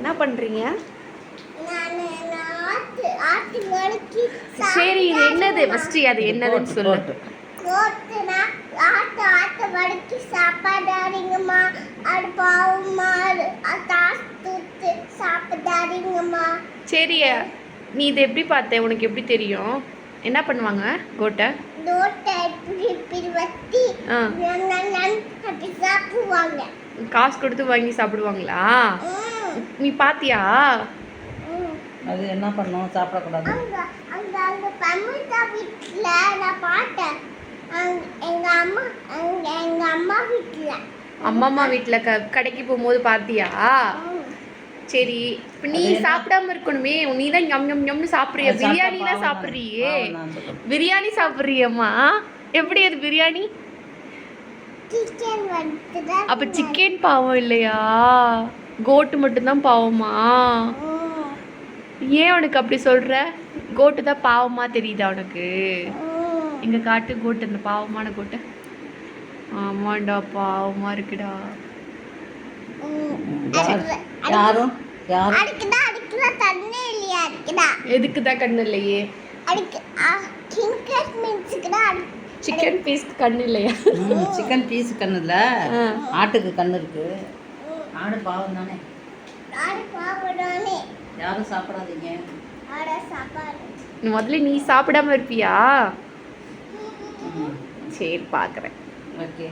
என்ன பண்றீங்க? சரி, இது என்னது? ஃபர்ஸ்ட் அது என்னதுன்னு சொல்லு. கோட்டுனா ஆட்டு வடக்கி சாப்பாடாதீங்கம்மா. அது பாவம்மா. காசு தூத்து சாப்பிடாதீங்கம்மா. சரி, நீ இதை எப்படி பார்த்த? உனக்கு எப்படி தெரியும்? என்ன பண்ணுவாங்க கோட்டை? இப்படி வத்தி அப்படி சாப்பிடுவாங்க. காசு கொடுத்து வாங்கி சாப்பிடுவாங்களா? நீ பாத்தியா? அது என்ன பண்ணும்? சாப்பிடக்கூடாது. அங்க அங்க அங்க பம்மிட்டா வீட்டுல நான் பார்த்தேன். எங்க அம்மா வீட்டுல அம்மா வீட்டுல கடைக்கு போகும்போது பாத்தியா? சரி, இப்ப நீ சாப்பிடாம இருக்கணுமே. நீ தான் ஞம் ஞம் ஞம்னு சாப்பிடுறிய. பிரியாணிலாம் சாப்பிடுறியே. பிரியாணி சாப்பிடுறியம்மா. எப்படி அது பிரியாணி? அப்ப சிக்கன் பாவம் இல்லையா? கோட்டு மட்டும்தான் பாவமா? ஏன் உனக்கு அப்படி சொல்ற? கோட்டு தான் பாவமா தெரியுதா உனக்கு? எங்க காட்டு கோட்டு, அந்த பாவமான கோட்டு. ஆமாண்டா, பாவமா இருக்குடா. யாரும் எதுக்குதான் கண்ணு இல்லையே? சிக்கன் பீஸ்க்கு கண்ணு இல்லையா? சிக்கன் பீஸ் கண்ணு இல்ல, ஆட்டுக்கு கண்ணு இருக்கு. ஆடு பாவம் தானே. யாரும் சாப்பிடாதீங்க. முதல்ல நீ சாப்பிடாம இருப்பியா? சரி, பாக்குறேன். ஓகே.